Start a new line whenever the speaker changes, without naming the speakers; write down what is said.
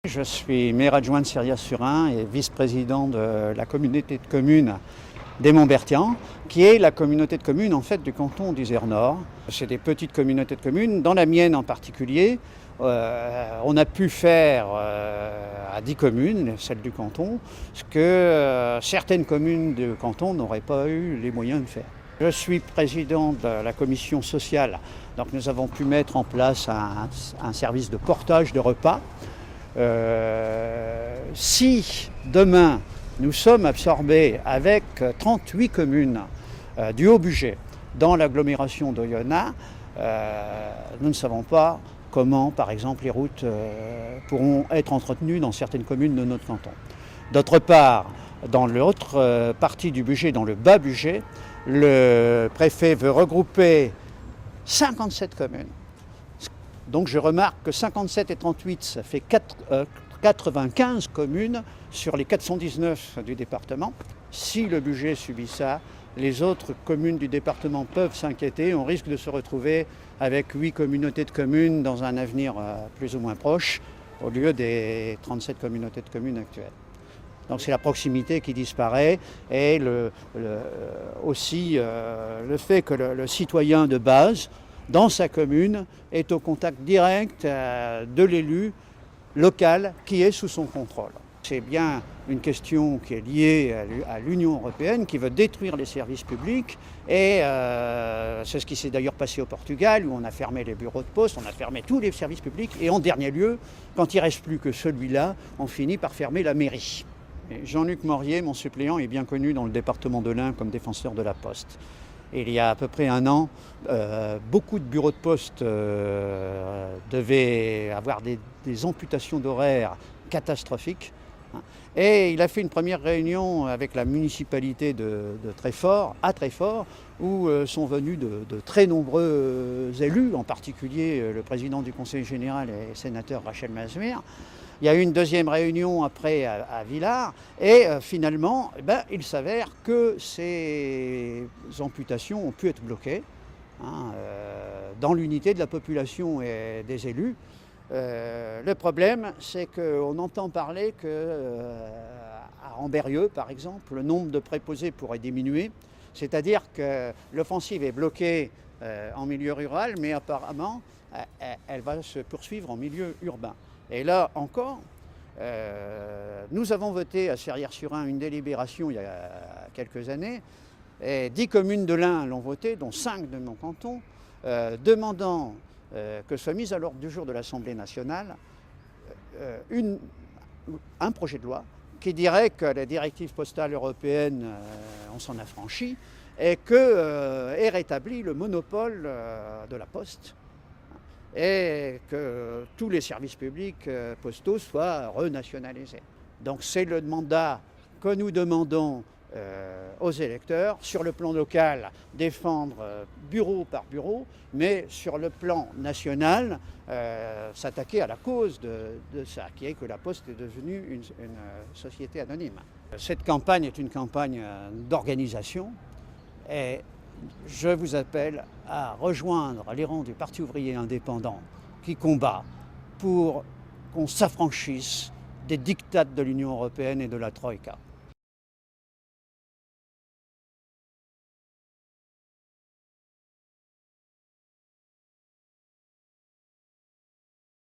Je suis maire adjoint de Ciriat-sur-Ain et vice-président de la communauté de communes des Montbertians, qui est la communauté de communes en fait du canton d'Isère Nord. C'est des petites communautés de communes, dans la mienne en particulier. On a pu faire à 10 communes, celles du canton, ce que certaines communes du canton n'auraient pas eu les moyens de faire. Je suis président de la commission sociale, donc nous avons pu mettre en place un service de portage de repas. Si demain nous sommes absorbés avec 38 communes du Haut-Bugey dans l'agglomération d'Oyonnax, nous ne savons pas comment, par exemple, les routes pourront être entretenues dans certaines communes de notre canton. D'autre part, dans l'autre partie du Bugey, dans le Bas-Bugey, le préfet veut regrouper 57 communes. Donc je remarque que 57 et 38, ça fait 95 communes sur les 419 du département. Si le Bugey subit ça, les autres communes du département peuvent s'inquiéter. On risque de se retrouver avec 8 communautés de communes dans un avenir plus ou moins proche, au lieu des 37 communautés de communes actuelles. Donc c'est la proximité qui disparaît et aussi le fait que le citoyen de base, dans sa commune, est au contact direct de l'élu local qui est sous son contrôle. C'est bien une question qui est liée à l'Union européenne qui veut détruire les services publics et c'est ce qui s'est d'ailleurs passé au Portugal où on a fermé les bureaux de poste, on a fermé tous les services publics et en dernier lieu, quand il ne reste plus que celui-là, on finit par fermer la mairie. Jean-Luc Morier, mon suppléant, est bien connu dans le département de l'Ain comme défenseur de la Poste. Et il y a à peu près un an, beaucoup de bureaux de poste devaient avoir des amputations d'horaires catastrophiques. Et il a fait une première réunion avec la municipalité de Treffort, à Treffort, où sont venus de très nombreux élus, en particulier le président du conseil général et sénateur Rachel Mazemire. Il y a eu une deuxième réunion après à Villars et finalement, il s'avère que ces amputations ont pu être bloquées dans l'unité de la population et des élus. Le problème, c'est qu'on entend parler qu'à Ambérieu, par exemple, le nombre de préposés pourrait diminuer. C'est-à-dire que l'offensive est bloquée en milieu rural, mais apparemment, elle va se poursuivre en milieu urbain. Et là encore, nous avons voté à Ciriat-sur-Ain une délibération il y a quelques années, et 10 communes de l'Ain l'ont voté, dont 5 de mon canton, demandant que soit mise à l'ordre du jour de l'Assemblée nationale un projet de loi qui dirait que la directive postale européenne, on s'en a franchi, et est rétabli le monopole de la Poste, et que tous les services publics postaux soient renationalisés. Donc c'est le mandat que nous demandons aux électeurs, sur le plan local, défendre bureau par bureau, mais sur le plan national, s'attaquer à la cause de ça, qui est que la Poste est devenue une société anonyme. Cette campagne est une campagne d'organisation et je vous appelle à rejoindre les rangs du Parti ouvrier indépendant qui combat pour qu'on s'affranchisse des diktats de l'Union européenne et de la Troïka.